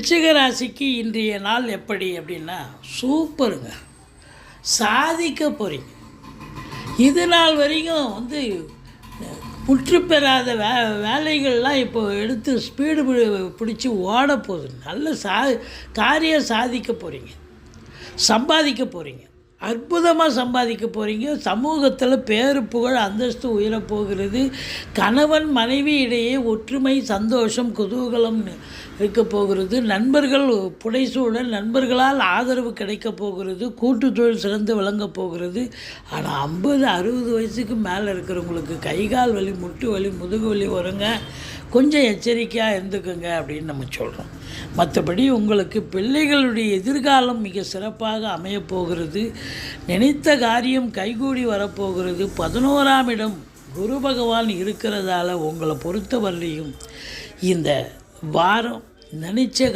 விருச்சிக ராசிக்கு இன்றைய நாள் எப்படி அப்படின்னா சூப்பருங்க. சாதிக்க போகிறீங்க. இது நாள் வரைக்கும் முற்று பெறாத வேலைகள்லாம் இப்போ எடுத்து ஸ்பீடு பிடிச்சி ஓட போகுது. நல்ல காரியம் சாதிக்க போகிறீங்க, சம்பாதிக்க போகிறீங்க, அற்புதமாக சம்பாதிக்க போகிறீங்க. சமூகத்தில் பேரு புகழ் அந்தஸ்து உயரப்போகிறது. கணவன் மனைவி இடையே ஒற்றுமை, சந்தோஷம், குதூகலம் இருக்க போகிறது. நண்பர்கள் புடைசூழல், நண்பர்களால் ஆதரவு கிடைக்க போகிறது. கூட்டு தொழில் சிறந்து விளங்க போகிறது. ஆனால் 50-60 வயசுக்கு மேலே இருக்கிறவங்களுக்கு கைகால் வலி, முட்டு வலி, முதுகு வலி வருங்க. கொஞ்சம் எச்சரிக்கையாக இருந்துக்குங்க அப்படின்னு நம்ம சொல்கிறோம். மற்றபடி உங்களுக்கு பிள்ளைகளுடைய எதிர்காலம் மிக சிறப்பாக அமையப்போகிறது. நினைத்த காரியம் கைகூடி வரப்போகிறது. 11ஆம் இடம் குரு பகவான் இருக்கிறதால உங்களை பொறுத்தவரையிலையும் இந்த வாரம் நினைச்ச